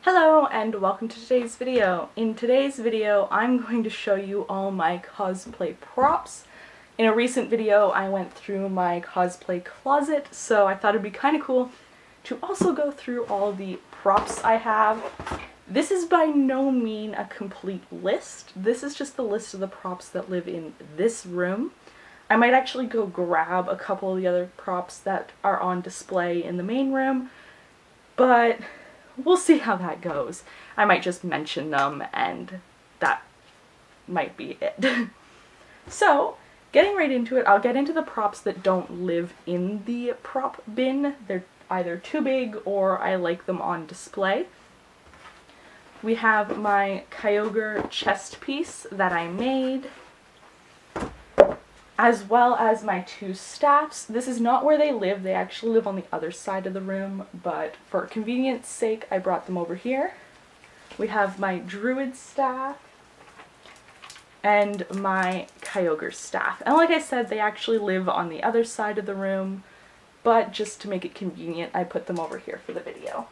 Hello and welcome to today's video. In today's video I'm going to show you all my cosplay props. In a recent video I went through my cosplay closet, so I thought it'd be kind of cool to also go through all the props I have. This is by no means a complete list. This is just the list of the props that live in this room. I might actually go grab a couple of the other props that are on display in the main room, but we'll see how that goes. I might just mention them and that might be it. So, getting right into it, I'll get into the props that don't live in the prop bin. They're either too big or I like them on display. We have my Kyogre chest piece that I made, as well as my two staffs. This is not where they actually live on the other side of the room, but for convenience sake I brought them over here. We have my Druid staff and my Kyogre staff. And like I said, they actually live on the other side of the room, but just to make it convenient I put them over here for the video.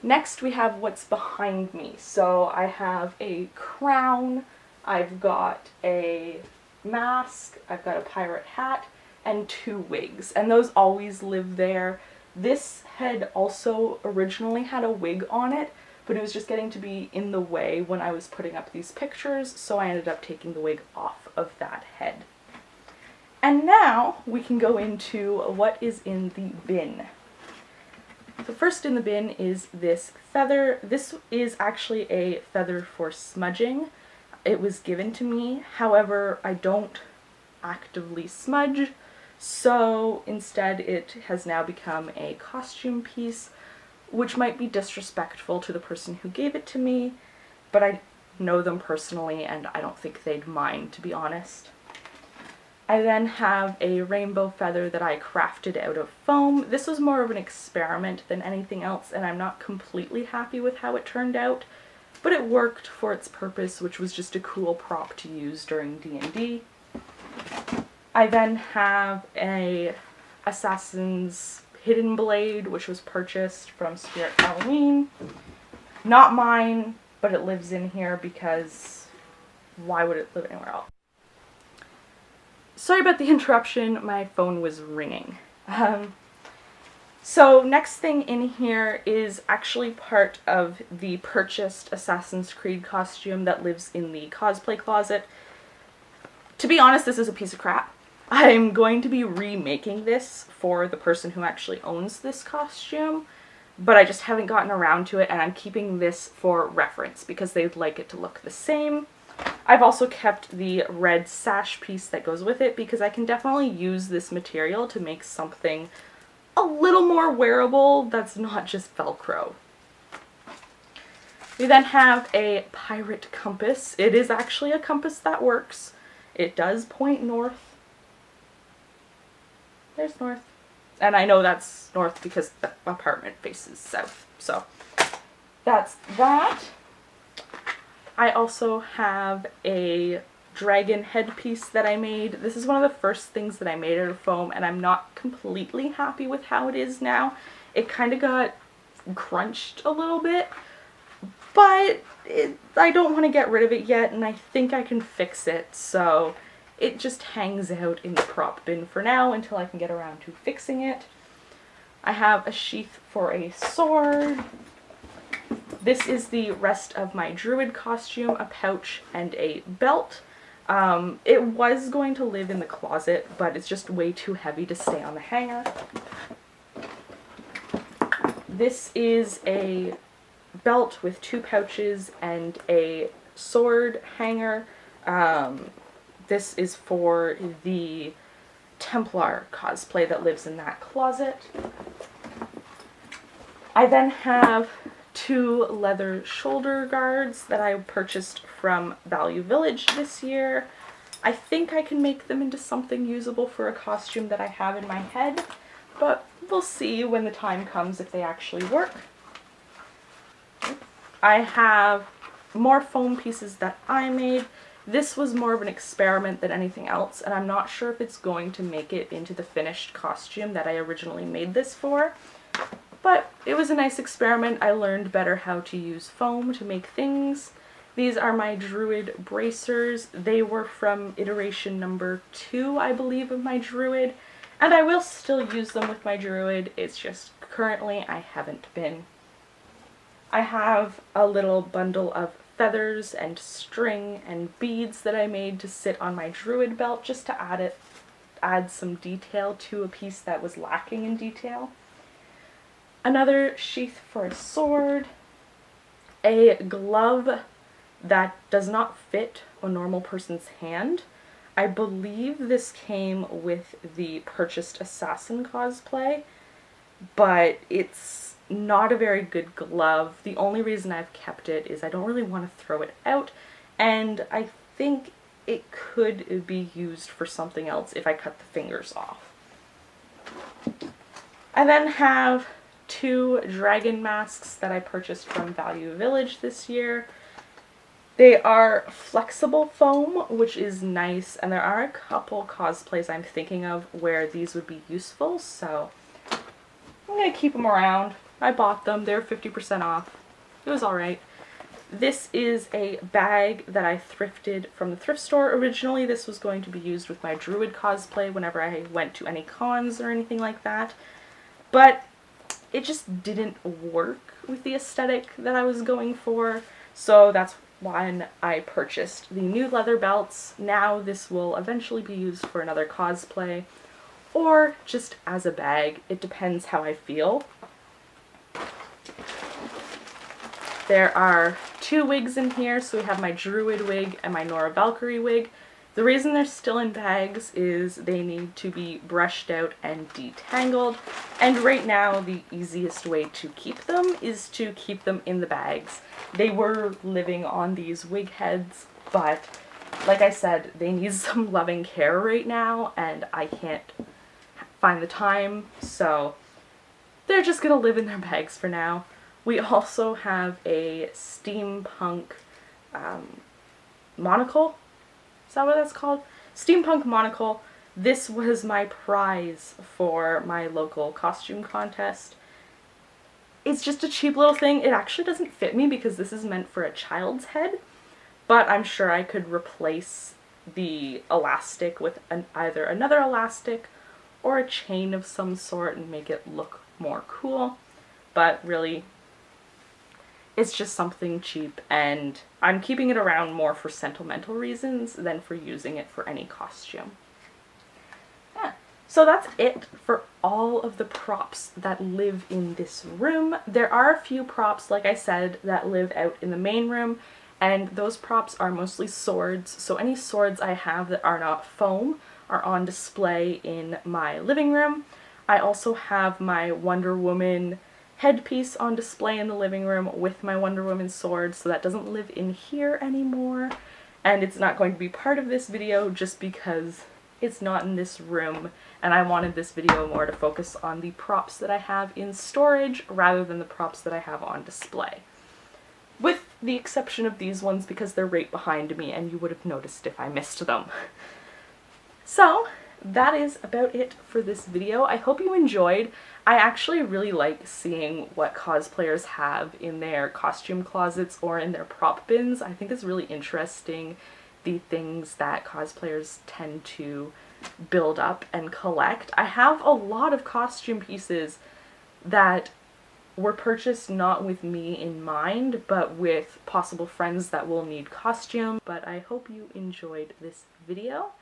Next we have what's behind me. So I have a crown, I've got a mask, I've got a pirate hat, and two wigs, and those always live there. This head also originally had a wig on it, but it was just getting to be in the way when I was putting up these pictures, so I ended up taking the wig off of that head. And now we can go into what is in the bin. The first in the bin is this feather. This is actually a feather for smudging. It was given to me, however I don't actively smudge, so instead it has now become a costume piece, which might be disrespectful to the person who gave it to me, but I know them personally and I don't think they'd mind, to be honest. I then have a rainbow feather that I crafted out of foam. This was more of an experiment than anything else, and I'm not completely happy with how it turned out, but it worked for its purpose, which was just a cool prop to use during D&D. I then have a Assassin's Hidden Blade, which was purchased from Spirit Halloween. Not mine, but it lives in here because why would it live anywhere else? Sorry about the interruption, my phone was ringing. So next thing in here is actually part of the purchased Assassin's Creed costume that lives in the cosplay closet. To be honest, this is a piece of crap. I'm going to be remaking this for the person who actually owns this costume, but I just haven't gotten around to it, and I'm keeping this for reference because they'd like it to look the same. I've also kept the red sash piece that goes with it because I can definitely use this material to make something a little more wearable that's not just Velcro. We then have a pirate compass. It is actually a compass that works. It does point north. There's north. And I know that's north because the apartment faces south. So that's that. I also have a dragon headpiece that I made. This is one of the first things that I made out of foam, and I'm not completely happy with how it is now. It kind of got crunched a little bit, but I don't want to get rid of it yet, and I think I can fix it, so it just hangs out in the prop bin for now until I can get around to fixing it. I have a sheath for a sword. This is the rest of my druid costume, a pouch and a belt. It was going to live in the closet, but it's just way too heavy to stay on the hanger. This is a belt with two pouches and a sword hanger. This is for the Templar cosplay that lives in that closet. I then have two leather shoulder guards that I purchased from Value Village this year. I think I can make them into something usable for a costume that I have in my head, but we'll see when the time comes if they actually work. I have more foam pieces that I made. This was more of an experiment than anything else, and I'm not sure if it's going to make it into the finished costume that I originally made this for. But it was a nice experiment. I learned better how to use foam to make things. These are my Druid bracers. They were from iteration number 2, I believe, of my Druid. And I will still use them with my Druid. It's just currently I haven't been. I have a little bundle of feathers and string and beads that I made to sit on my Druid belt just to add some detail to a piece that was lacking in detail. Another sheath for a sword, a glove that does not fit a normal person's hand. I believe this came with the purchased assassin cosplay, but it's not a very good glove. The only reason I've kept it is I don't really want to throw it out, and I think it could be used for something else if I cut the fingers off. I then have 2 dragon masks that I purchased from Value Village this year. They are flexible foam, which is nice, and there are a couple cosplays I'm thinking of where these would be useful, so I'm going to keep them around. I bought them, they're 50% off. It was alright. This is a bag that I thrifted from the thrift store. Originally this was going to be used with my Druid cosplay whenever I went to any cons or anything like that, but it just didn't work with the aesthetic that I was going for, so that's when I purchased the new leather belts. Now this will eventually be used for another cosplay or just as a bag. It depends how I feel. There are 2 wigs in here, so we have my Druid wig and my Nora Valkyrie wig. The reason they're still in bags is they need to be brushed out and detangled, and right now the easiest way to keep them is to keep them in the bags. They were living on these wig heads, but like I said, they need some loving care right now, and I can't find the time, so they're just gonna live in their bags for now. We also have a steampunk monocle. Is that what that's called? Steampunk monocle. This was my prize for my local costume contest. It's just a cheap little thing. It actually doesn't fit me because this is meant for a child's head, but I'm sure I could replace the elastic with either another elastic or a chain of some sort and make it look more cool. But really, it's just something cheap, and I'm keeping it around more for sentimental reasons than for using it for any costume. Yeah, so that's it for all of the props that live in this room. There are a few props, like I said, that live out in the main room, and those props are mostly swords, so any swords I have that are not foam are on display in my living room. I also have my Wonder Woman headpiece on display in the living room with my Wonder Woman sword, so that doesn't live in here anymore, and it's not going to be part of this video just because it's not in this room, and I wanted this video more to focus on the props that I have in storage rather than the props that I have on display. With the exception of these ones because they're right behind me and you would have noticed if I missed them. So that is about it for this video. I hope you enjoyed. I actually really like seeing what cosplayers have in their costume closets or in their prop bins. I think it's really interesting the things that cosplayers tend to build up and collect. I have a lot of costume pieces that were purchased not with me in mind, but with possible friends that will need costume. But I hope you enjoyed this video,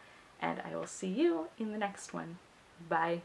and I will see you in the next one. Bye.